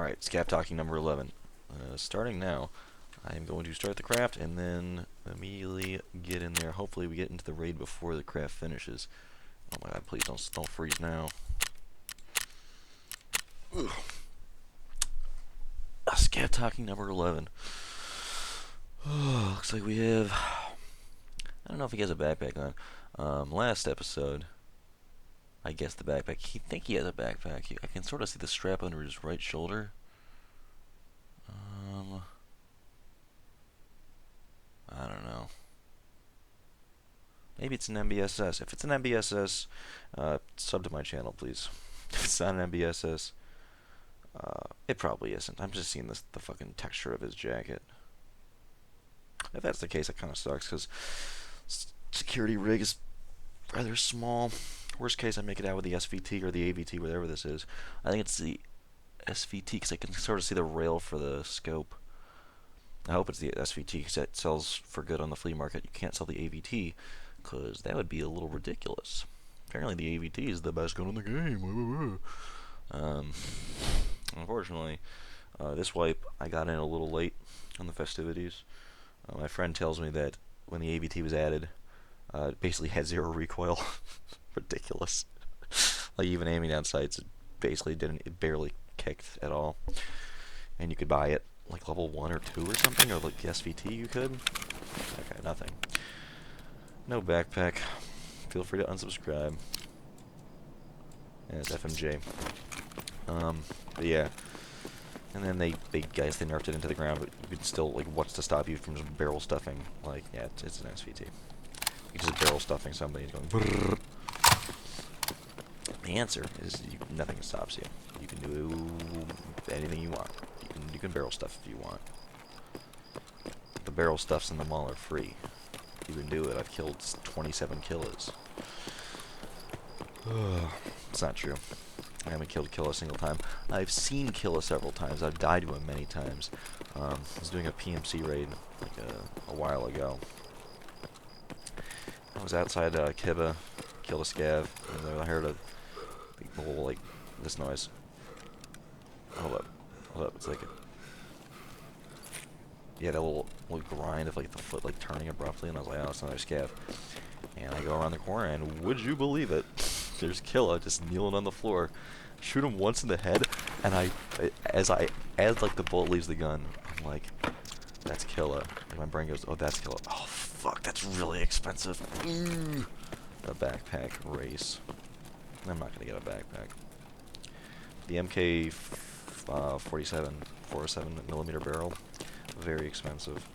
Alright, Scav talking number 11. Starting now, I am going to start the craft and then immediately get in there. Hopefully we get into the raid before the craft finishes. Oh my god, please don't freeze now. Scav talking number 11. Looks like we have... I don't know if he has a backpack on. Last episode, I guess the backpack. I think he has a backpack. I can sort of see the strap under his right shoulder. I don't know. Maybe it's an MBSS. If it's an MBSS, sub to my channel, please. If it's not an MBSS, it probably isn't. I'm just seeing the fucking texture of his jacket. If that's the case, it kind of sucks, because security rig is rather small. Worst case, I make it out with the SVT or the AVT, whatever this is. I think it's the SVT, because I can sort of see the rail for the scope. I hope it's the SVT, because that sells for good on the flea market. You can't sell the AVT, because that would be a little ridiculous. Apparently the AVT is the best gun in the game. Unfortunately, this wipe, I got in a little late on the festivities. My friend tells me that when the AVT was added, it basically had 0 recoil. Ridiculous. Like, even aiming down sights, it barely kicked at all. And you could buy it like level 1 or 2 or something, or like the SVT you could. Okay, nothing. No backpack. Feel free to unsubscribe. And it's FMJ. But yeah. And then they nerfed it into the ground, but you could still, like, what's to stop you from just barrel stuffing? Like, yeah, it's an SVT. You just barrel stuffing somebody going brrr. The answer is nothing stops you. You can do anything you want. You can barrel stuff if you want. The barrel stuffs in the mall are free. You can do it. I've killed 27 killers. It's not true. I haven't killed Killa a single time. I've seen Killa several times. I've died to him many times. I was doing a PMC raid like a while ago. I was outside Kiba, killed a Scav, and I heard a little, like, this noise. Hold up, it's like a... Yeah, that little grind of, like, the foot, like, turning abruptly, and I was like, oh, it's another Scav. And I go around the corner, and would you believe it? There's Killa just kneeling on the floor. Shoot him once in the head, and as like the bullet leaves the gun, I'm like, that's Killa. And my brain goes, oh, that's Killa. Oh, fuck, that's really expensive. A backpack race. I'm not gonna get a backpack. The MK 47mm barrel, very expensive.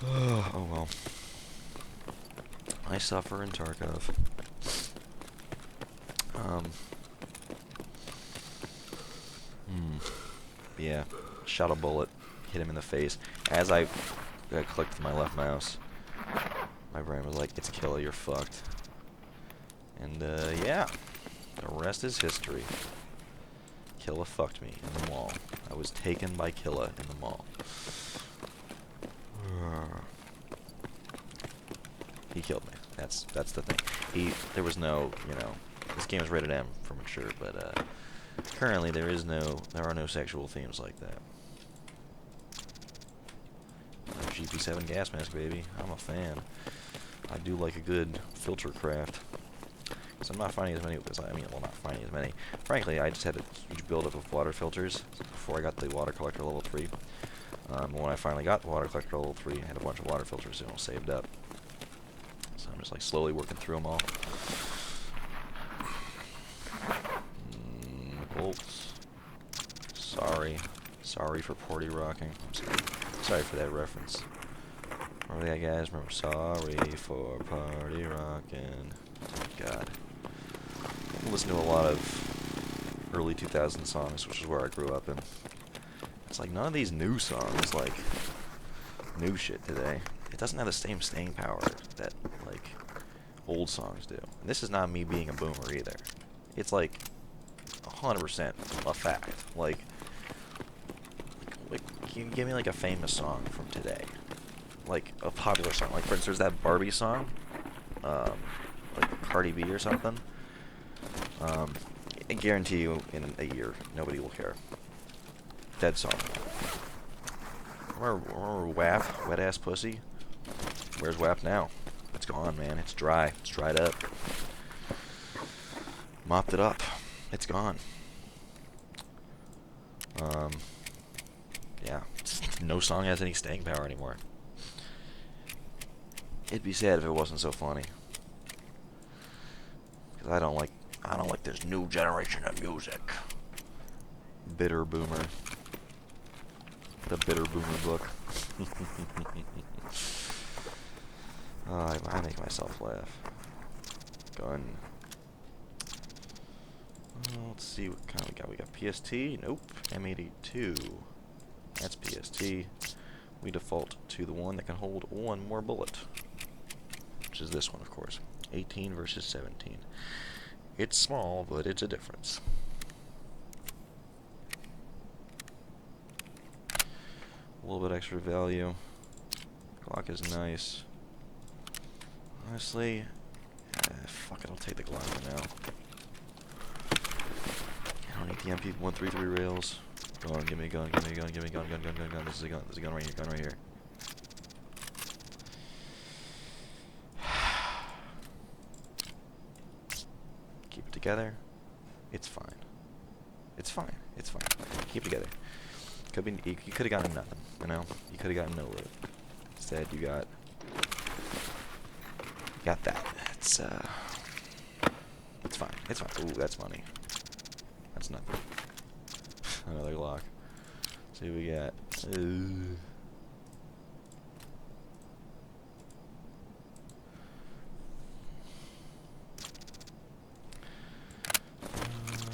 Oh well. I suffer in Tarkov. Yeah, shot a bullet, hit him in the face. As I clicked my left mouse, my brain was like, it's Killa, you're fucked. And, yeah, the rest is history. Killa fucked me in the mall. I was taken by Killa in the mall. He killed me. That's the thing. There was no, this game is rated M for mature, but, currently there are no sexual themes like that. GP7 gas mask, baby. I'm a fan. I do like a good filter craft. So I'm not finding as many, well, not finding as many. Frankly, I just had a huge buildup of water filters before I got the water collector level 3. When I finally got the water collector level 3, I had a bunch of water filters, saved up. So I'm just, like, slowly working through them all. Bolts. Sorry for Porty Rocking. Sorry for that reference. Remember that, guys? Remember, sorry for Party Rockin'. Oh, God. I listen to a lot of early 2000 songs, which is where I grew up in. It's like, none of these new songs, like, new shit today, it doesn't have the same staying power that, like, old songs do. And this is not me being a boomer either. It's, like, 100% a fact. Like, can you give me, like, a famous song from today? Like, a popular song. Like, for instance, there's that Barbie song. Like Cardi B or something. I guarantee you, in a year, nobody will care. Dead song. Remember WAP? Wet ass pussy? Where's WAP now? It's gone, man. It's dry. It's dried up. Mopped it up. It's gone. Yeah. No song has any staying power anymore. It'd be sad if it wasn't so funny. Because I don't like this new generation of music. Bitter boomer. The bitter boomer book. Oh, I make myself laugh. Gun. Let's see what kind we got. We got PST. Nope. M82. That's PST. We default to the one that can hold one more bullet, which is this one, of course. 18 versus 17. It's small, but it's a difference. A little bit extra value. Glock is nice. Honestly, fuck it, I'll take the Glock for now. I don't need the MP133 rails. Go on, give me a gun, give me a gun, give me a gun, gun, gun, gun, gun. This is a gun, right here, gun right here. Keep it together. It's fine. It's fine. It's fine. Keep it together. Could be, you could have gotten nothing, you know? You could have gotten no loot. Instead, you got that. It's fine. It's fine. Ooh, that's money. That's nothing. Another lock. See what we got.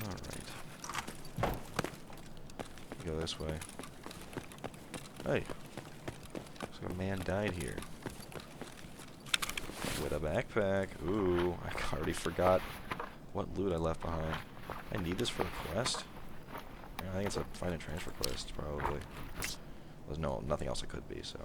Alright. Go this way. Hey. Looks like a man died here. With a backpack. Ooh, I already forgot what loot I left behind. I need this for the quest? Yeah, I think it's a find and transfer quest, probably. There's nothing else it could be, so.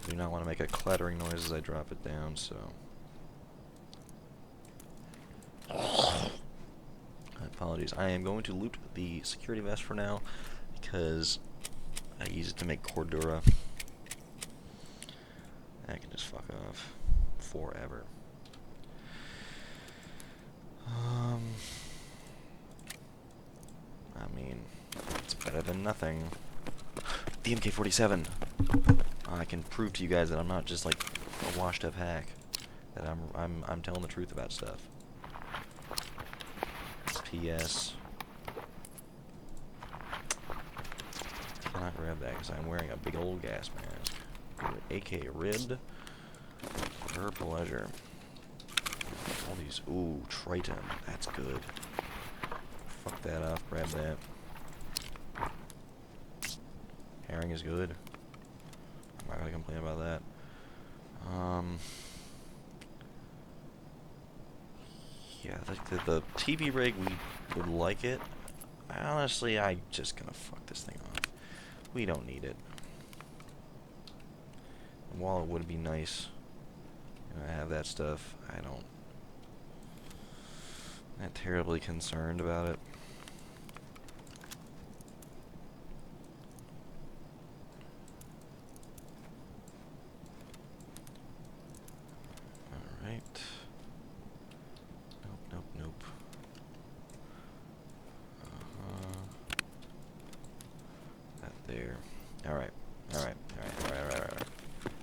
Do not want to make a clattering noise as I drop it down, so. Apologies. I am going to loot the security vest for now, because I use it to make Cordura. I can just fuck off forever. I mean, it's better than nothing. The MK47. I can prove to you guys that I'm not just like a washed-up hack. That I'm telling the truth about stuff. PS. Cannot grab that because I'm wearing a big old gas mask. AK ribbed. Her pleasure. All these. Ooh, Triton. That's good. Fuck that off. Grab that. Herring is good. I'm not gonna complain about that. Yeah, the TV rig, we would like it. Honestly, I'm just gonna fuck this thing off. We don't need it. And while it would be nice, you know, to have that stuff, I'm not terribly concerned about it. Alright. Nope. That there. Alright.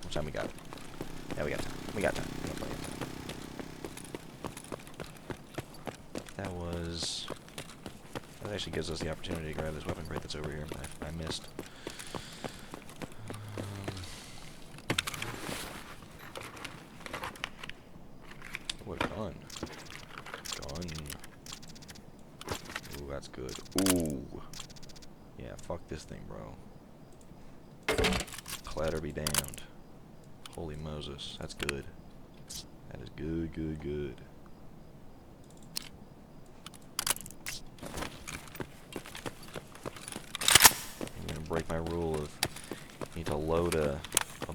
What time we got? Yeah, we got time. We got plenty of time. That actually gives us the opportunity to grab this weapon crate that's over here. I missed. What gun? Ooh, that's good. Ooh. Yeah, fuck this thing, bro. Clatter be damned. Holy Moses. That's good. That is good. I'm gonna break my rule of you need to to load a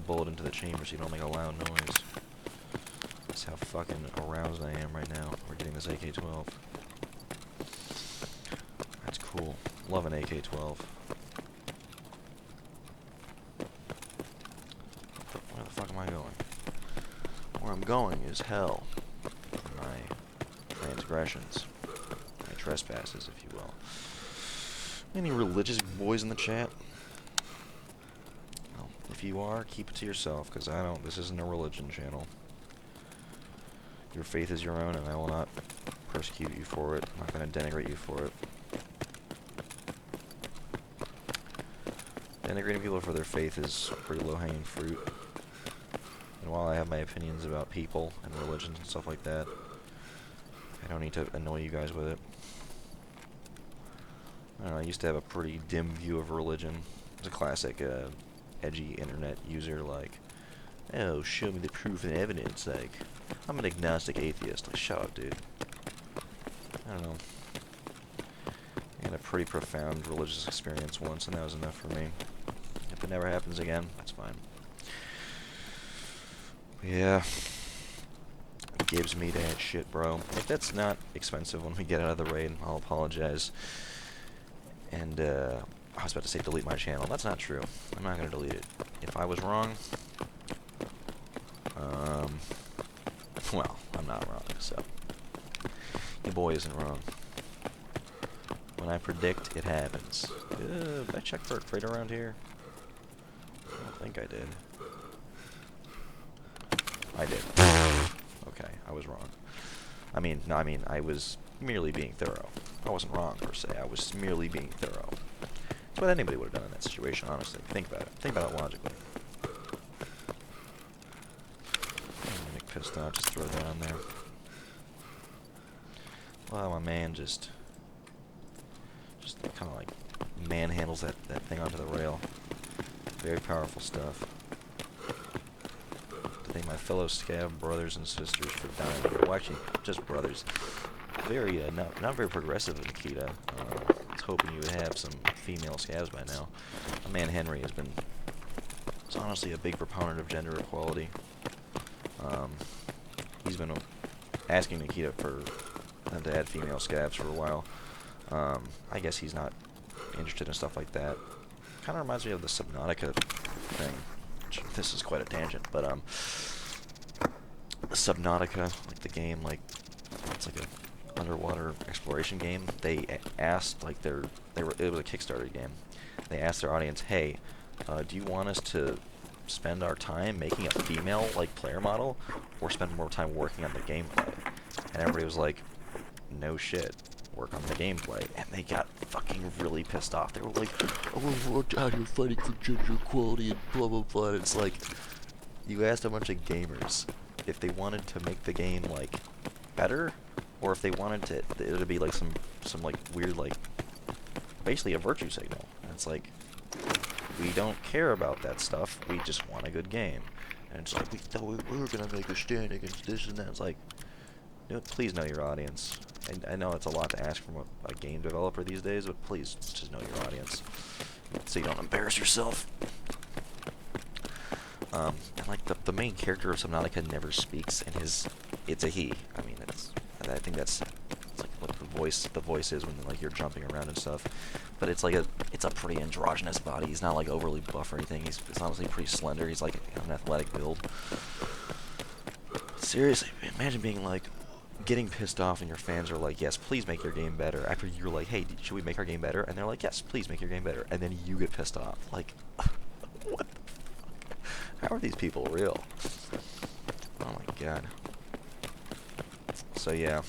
bullet into the chamber so you don't make a loud noise. That's how fucking aroused I am right now. We're getting this AK-12. That's cool. Love an AK-12. Where the fuck am I going? Where I'm going is hell. My transgressions. My trespasses, if you will. Any religious boys in the chat? Well, if you are, keep it to yourself, because I don't. This isn't a religion channel. Your faith is your own, and I will not persecute you for it. I'm not going to denigrate you for it. Denigrating people for their faith is pretty low-hanging fruit. And while I have my opinions about people and religions and stuff like that, I don't need to annoy you guys with it. I don't know, I used to have a pretty dim view of religion. It's a classic edgy internet user, like, oh, show me the proof and evidence, like, I'm an agnostic atheist. Like, shut up, dude. I don't know. I had a pretty profound religious experience once, and that was enough for me. If it never happens again, that's fine. Yeah. Gives me that shit, bro. If that's not expensive when we get out of the raid, I'll apologize. And, I was about to say delete my channel. That's not true. I'm not going to delete it. If I was wrong, well, I'm not wrong, so. Your boy isn't wrong. When I predict, it happens. Did I check for a crate around here? I don't think I did. I did. Okay, I was wrong. I was merely being thorough. I wasn't wrong, per se. I was merely being thorough. That's what anybody would have done in that situation, honestly. Think about it. Think about it logically. I'm gonna get pissed off. Just throw that on there. Well, my man just kind of like manhandles that thing onto the rail. Very powerful stuff. To thank my fellow Scav brothers and sisters for dying. Well, actually, just brothers. Very, not very progressive in Nikita. I was hoping you would have some female Scavs by now. My man Henry has been, he's honestly a big proponent of gender equality. He's been asking Nikita for them to add female Scavs for a while. I guess he's not interested in stuff like that. Kind of reminds me of the Subnautica thing. This is quite a tangent, but Subnautica, like the game, like it's like a underwater exploration game. They asked, like, it was a Kickstarter game. They asked their audience, hey, do you want us to spend our time making a female, like, player model, or spend more time working on the gameplay? And everybody was like, no shit, work on the gameplay. And they got fucking really pissed off. They were like, oh, we're out here fighting for gender equality and blah blah blah. And it's like, you asked a bunch of gamers if they wanted to make the game, like, better, or if they wanted it to be like some like weird, like, basically a virtue signal. And it's like, we don't care about that stuff. We just want a good game. And it's like, we thought we were gonna make a stand against this and that. It's like, please know your audience. I know it's a lot to ask from a game developer these days, but please just know your audience so you don't embarrass yourself. And like the main character of Subnautica never speaks, and it's a he. I mean, I think it's like what the voice is when, like, you're jumping around and stuff. But it's like it's a pretty androgynous body. He's not like overly buff or anything. He's honestly pretty slender. He's like an athletic build. Seriously, imagine being like, getting pissed off and your fans are like, yes, please make your game better, after you're like, hey, should we make our game better? And they're like, yes, please make your game better. And then you get pissed off. Like, what the fuck? How are these people real? Oh my god. So yeah,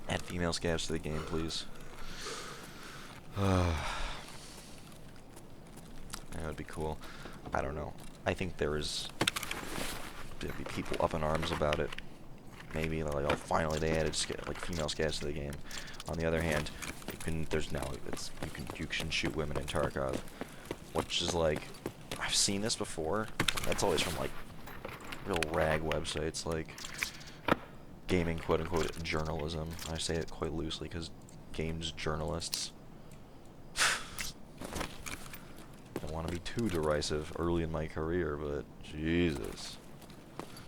add female Scavs to the game, please. That would be cool. I don't know. I think there'd be people up in arms about it. Maybe like, oh, finally they added like female Scavs to the game. On the other hand, you can shoot women in Tarkov, which is like, I've seen this before. That's always from like real rag websites like gaming quote unquote journalism. I say it quite loosely because games journalists don't want want to be too derisive early in my career, but Jesus.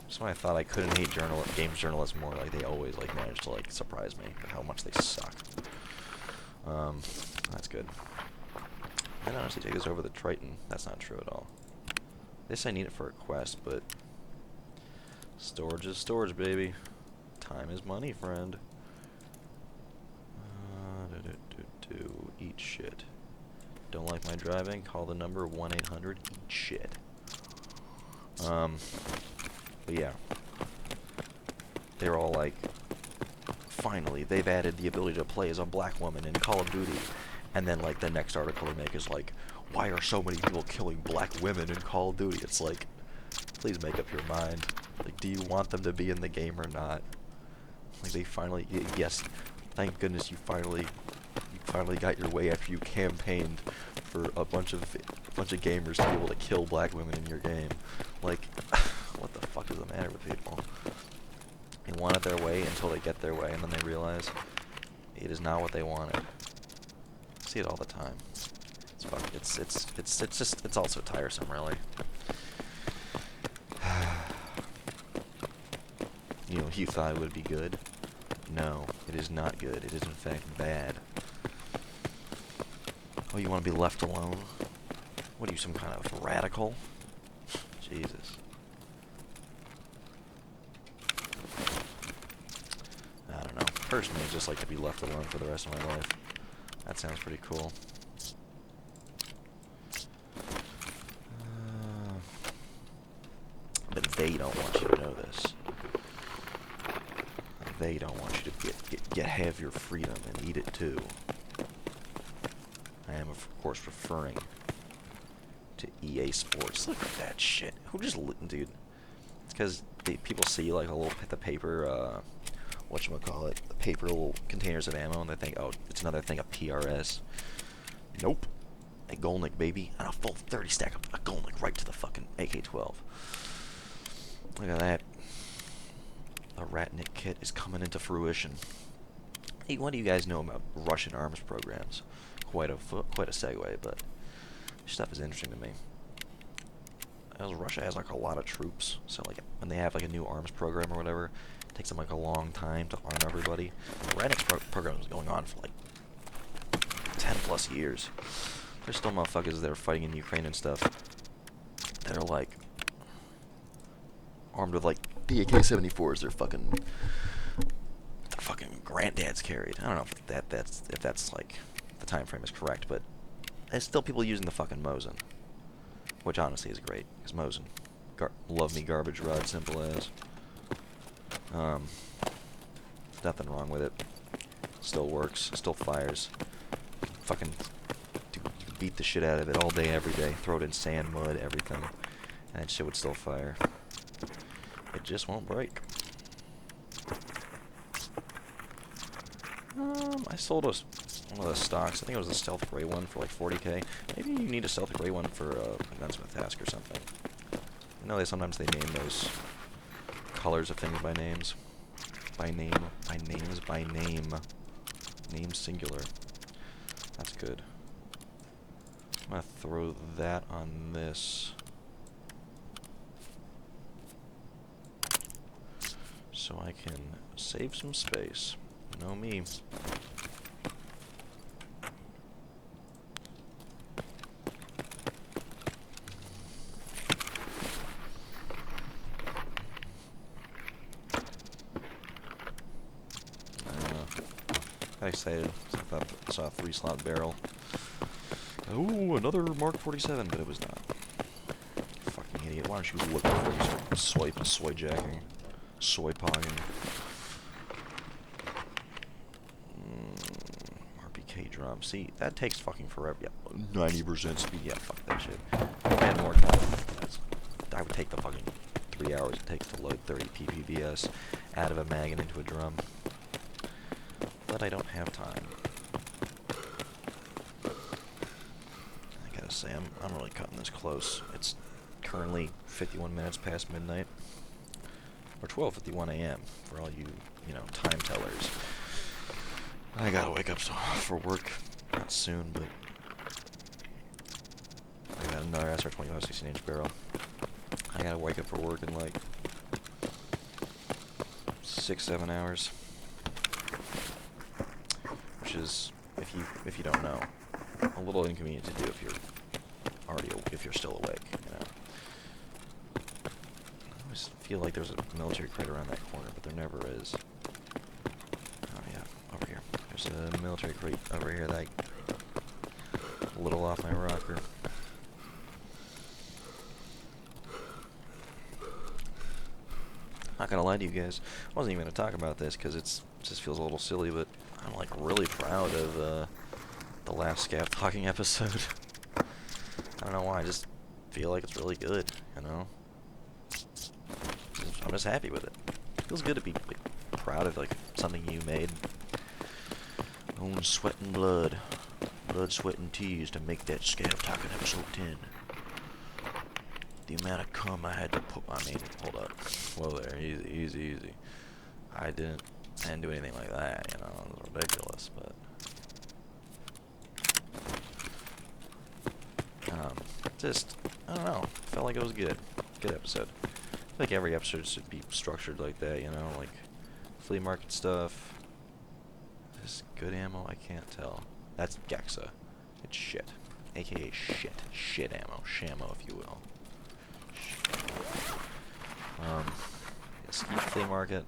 That's why I thought I couldn't hate games journalists more. Like, they always, like, manage to, like, surprise me with how much they suck. That's good. I'd honestly take this over the Triton. That's not true at all. This I need it for a quest, but storage is storage, baby. Time is money, friend. Eat shit. Don't like my driving? Call the number 1-800 eat shit. But yeah. They're all like, finally, they've added the ability to play as a black woman in Call of Duty. And then, like, the next article they make is like, why are so many people killing black women in Call of Duty? It's like, please make up your mind. Like, do you want them to be in the game or not? Like, they finally, yes, thank goodness you finally got your way after you campaigned for a bunch of gamers to be able to kill black women in your game. Like, what the fuck is the matter with people? They want it their way until they get their way, and then they realize it is not what they wanted. I see it all the time. It's also tiresome, really. You know, you thought it would be good. No, it is not good. It is in fact bad. Oh, you want to be left alone? What are you, some kind of radical? Jesus. I don't know. Personally, I'd just like to be left alone for the rest of my life. That sounds pretty cool. But they don't want you to know this. They don't want you to have your freedom and eat it too. I am, of course, referring to EA Sports. Look at that shit. Who just dude? It's because people see like the paper, whatchamacallit, the paper little containers of ammo, and they think, oh, it's another thing of PRS. Nope. A Golnik, baby, and a full 30 stack of a Golnik right to the fucking AK-12. Look at that. The Ratnik kit is coming into fruition. Hey, what do you guys know about Russian arms programs? Quite a segue, but stuff is interesting to me. As Russia has like a lot of troops, so like when they have like a new arms program or whatever, it takes them like a long time to arm everybody. The Ratnik program is going on for like 10 plus years. There's still motherfuckers that are fighting in Ukraine and stuff that are like armed with like the AK-74s. Their fucking granddads carried. I don't know if that's like the time frame is correct, but there's still people using the fucking Mosin, which honestly is great, because Mosin, love me garbage rod, simple as. Nothing wrong with it. Still works, still fires. Fucking you can beat the shit out of it all day, every day. Throw it in sand, mud, everything, and that shit would still fire. It just won't break. I sold one of the stocks. I think it was a stealth gray one for like 40k. Maybe you need a stealth gray one for a gunsmith task or something. You know, sometimes they name those colors of things by names. By name. Name singular. That's good. I'm gonna throw that on this. So I can save some space. You know me. Got excited. I saw a 3-slot barrel. Oh, another Mark 47, but it was not. Fucking idiot. Why don't you look before you start soy jacking? Soy pogging. RPK drum. See, that takes fucking forever. Yeah, 90% speed. Yeah, fuck that shit. And more time. I would take the fucking 3 hours it takes to load 30 PPBS out of a mag and into a drum. But I don't have time. I gotta say, I'm really cutting this close. It's currently 51 minutes past midnight. Or 12:51 a.m. for all you time tellers. I gotta wake up for work, not soon, but I got another SR-25 16-inch barrel. I gotta wake up for work in like 6-7 hours, which is, if you don't know, a little inconvenient to do if you're still awake. You know, I always feel like there's a military crate around that corner, but there never is. Oh yeah, over here. There's a military crate over here that I a little off my rocker. Not gonna lie to you guys, I wasn't even gonna talk about this because it just feels a little silly, but I'm like really proud of the last Scav talking episode. I don't know why, I just feel like it's really good, you know? I'm just happy with it. It feels good to be like, proud of like something you made. Own sweat and blood. Blood, sweat, and tears to make that Scav talking episode 10. The amount of cum I had to put, hold up. Whoa there, easy. I didn't do anything like that, you know, it was ridiculous, but... just, I don't know, felt like it was good. Good episode. I feel like every episode should be structured like that, you know, like flea market stuff. Is this good ammo? I can't tell. That's Gexa. It's shit. AKA shit. Shit ammo. Shamo, if you will. Ski flea market.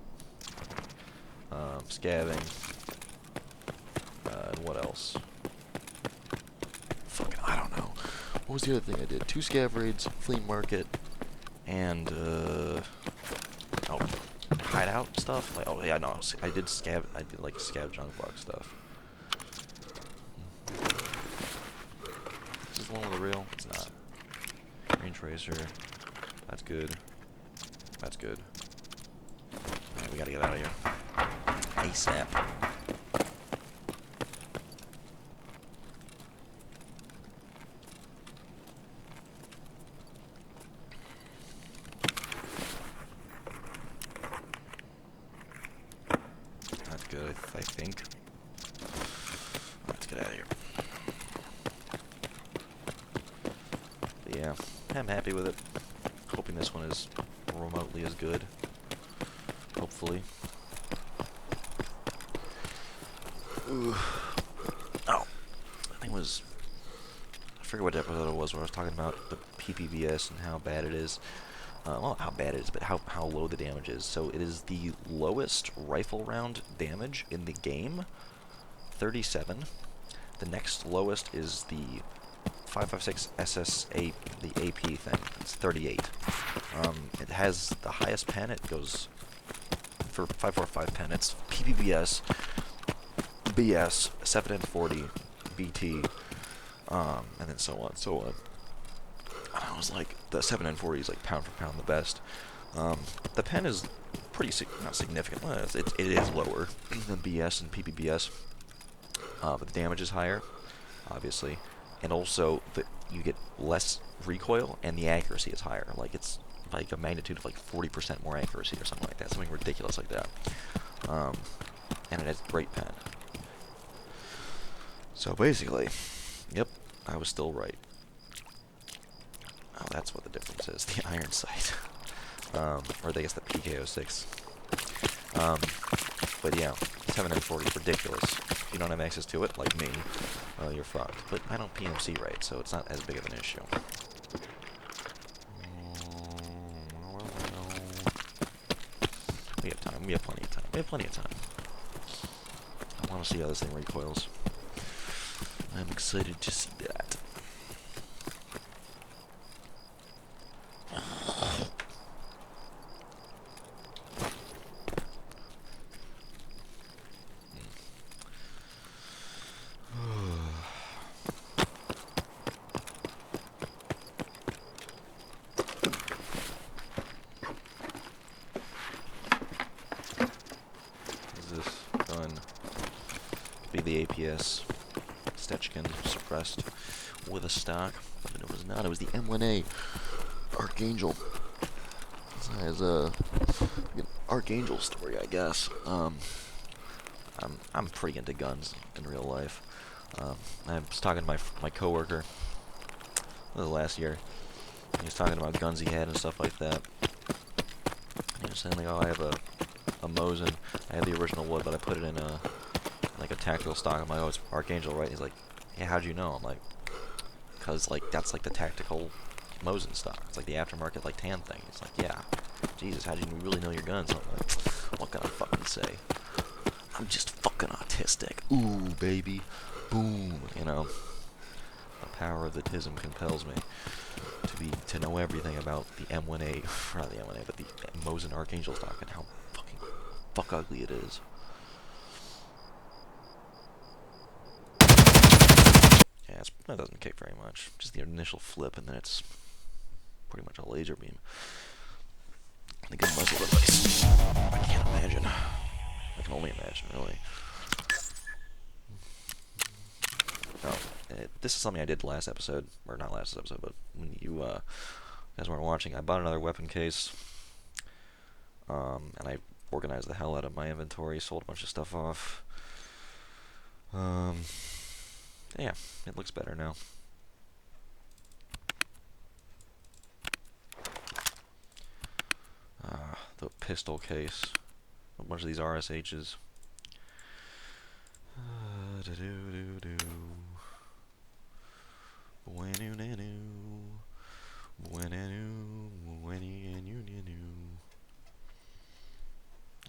Scavving. And what else? Fucking, I don't know. What was the other thing I did? 2 scav raids, flea market, and oh, hideout stuff. Like, oh yeah, no, I did like scav junk box stuff. Is this the one with the reel? It's not. Green tracer. That's good. That's good. Alright, we gotta get out of here. ASAP. That's good, I think. Let's get out of here. But yeah, I'm happy with it. Hoping this one is remotely as good. Hopefully. Ooh. Oh, I think it was, I forget what episode it was where I was talking about the PPBS and how bad it is. Well, how bad it is, but how low the damage is. So it is the lowest rifle round damage in the game, 37. The next lowest is the 5.56 SSA, the AP thing. It's 38. It has the highest pen. It goes for 5.45 pen. It's PPBS, BS, 7N40, BT, and then so on, so on. I was like, the 7N40 is like pound for pound the best. The pen is pretty not significant. Well, it is lower than BS and PPBS, but the damage is higher, obviously, and also you get less recoil and the accuracy is higher. Like it's like a magnitude of like 40% more accuracy or something like that, something ridiculous like that. And it has great pen. So basically, yep, I was still right. Oh, that's what the difference is, the iron sight. Or I guess the PKO6. But yeah, 7N40 is ridiculous. If you don't have access to it, like me, you're fucked. But I don't PMC right, so it's not as big of an issue. We have time. We have plenty of time. We have plenty of time. I want to see how this thing recoils. I'm excited to see that. Be the APS Stechkin suppressed with a stock, but it was not. It was the M1A Archangel. This has an Archangel story, I guess. I'm pretty into guns in real life. I was talking to my coworker was last year. He was talking about guns he had and stuff like that. He was saying like, oh, I have a Mosin. I have the original wood, but I put it in a like a tactical stock. I'm like, oh, it's Archangel, right? He's like, yeah, how'd you know? I'm like, because like that's like the tactical Mosin stock. It's like the aftermarket like tan thing. It's like, yeah, Jesus, how'd you really know your guns? I'm like, what can I fucking say? I'm just fucking autistic. Ooh, baby, boom. You know, the power of the tism compels me to know everything about the M1A, not the M1A, but the Mosin Archangel stock and how fucking fuck ugly it is. Yeah, that doesn't kick very much. Just the initial flip, and then it's pretty much a laser beam. The good muzzle device. I can't imagine. I can only imagine, really. Oh, this is something I did last episode, or not last episode, but when you guys weren't watching, I bought another weapon case, and I organized the hell out of my inventory, sold a bunch of stuff off. Yeah, it looks better now. The pistol case, a bunch of these RSHs.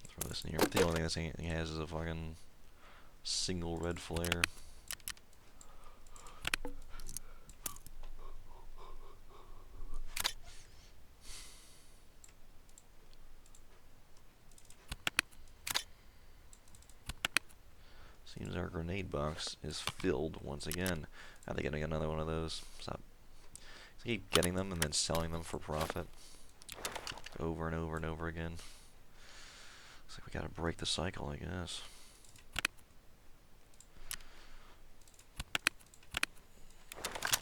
Throw this in here. The only thing this thing has is a fucking single red flare. Seems our grenade box is filled once again. How are they getting another one of those? Stop. So keep getting them and then selling them for profit. Over and over and over again. Looks like we gotta break the cycle, I guess.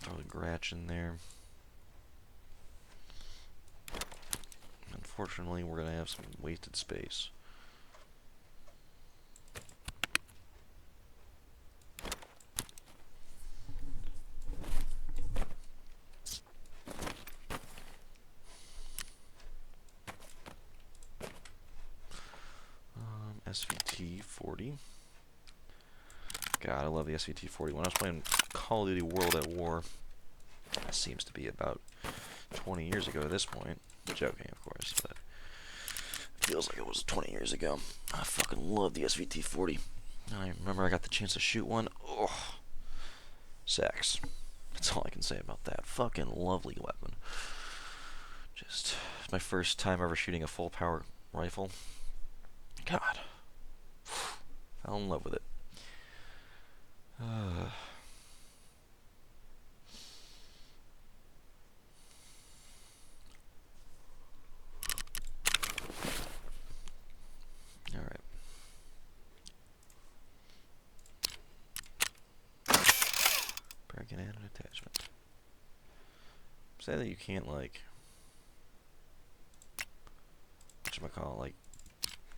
Throw the Gratch in there. Unfortunately, we're gonna have some wasted space. SVT-40. God, I love the SVT-40. When I was playing Call of Duty World at War, that seems to be about 20 years ago at this point. Joking, of course, but it feels like it was 20 years ago. I fucking love the SVT-40. I remember I got the chance to shoot one. Oh, sex. That's all I can say about that. Fucking lovely weapon. Just, it's my first time ever shooting a full power rifle. God. Fell in love with it. Alright. Breaking in an attachment. Say that you can't, like, whatchamacallit, like,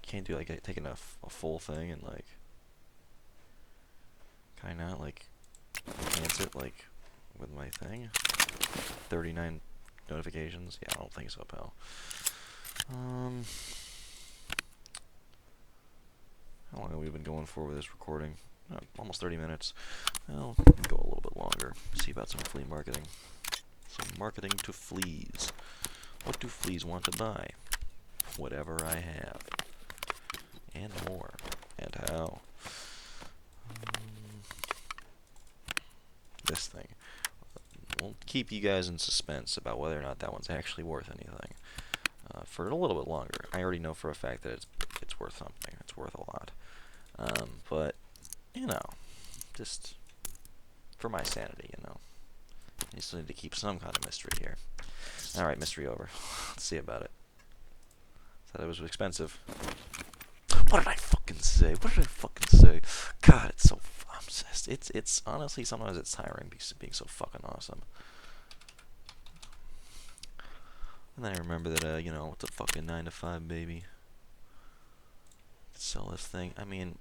can't do, like, taking a full thing and, like, kinda, like, enhance it, like, with my thing. 39 notifications? Yeah, I don't think so, pal. How long have we been going for with this recording? Almost 30 minutes. Well, we can go a little bit longer. See about some flea marketing. Some marketing to fleas. What do fleas want to buy? Whatever I have. And more. And how. This thing. We'll keep you guys in suspense about whether or not that one's actually worth anything. For a little bit longer. I already know for a fact that it's worth something. It's worth a lot. But, you know, just for my sanity, you know. I still need to keep some kind of mystery here. Alright, mystery over. Let's see about it. Said it was expensive. What did I fucking say? What did I fucking say? God, it's so... I'm obsessed. It's honestly, sometimes it's tiring being so fucking awesome. And then I remember that, you know, it's a fucking 9 to 5, baby. Sell this thing. I mean,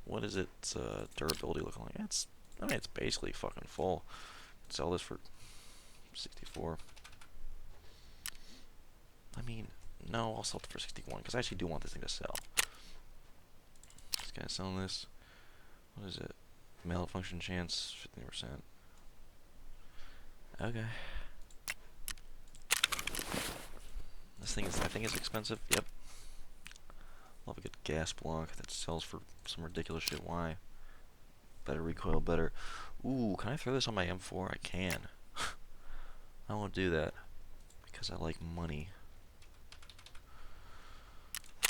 what is its durability looking like? I mean, it's basically fucking full. Sell this for 64. I mean, no, I'll sell it for 61 because I actually do want this thing to sell. This guy's selling this. What is it? Malfunction chance 15%. Okay. This thing is, I think, is expensive. Yep. Love a good gas block that sells for some ridiculous shit. Why? Better recoil, better. Ooh, can I throw this on my M4? I can. I won't do that because I like money.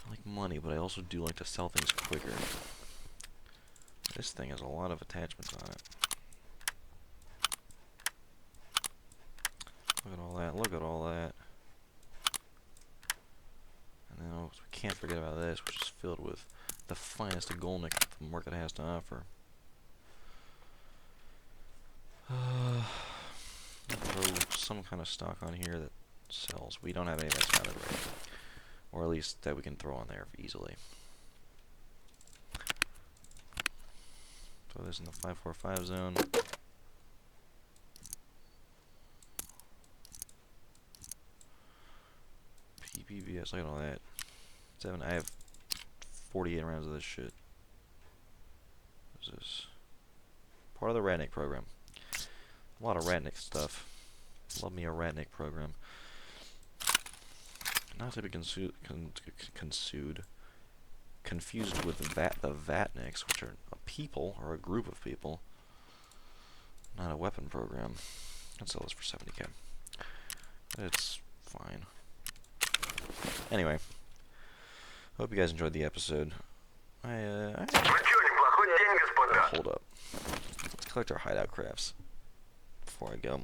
I like money, but I also do like to sell things quicker. This thing has a lot of attachments on it. Look at all that. Look at all that. And then we can't forget about this, which is filled with the finest of Golnick the market has to offer. Throw some kind of stock on here that sells. We don't have any that's mounted right. Or at least that we can throw on there easily. Throw this in the 545 zone. PPBS, look at all that. 7, I have 48 rounds of this shit. What is this? Part of the Ratnik program. A lot of Ratnik stuff. Love me a Ratnik program. Not to be confused with the Vatniks, which are a people, or a group of people. Not a weapon program. I'd sell this for 70k. It's fine. Anyway. Hope you guys enjoyed the episode. Hold up. Let's collect our hideout crafts before I go.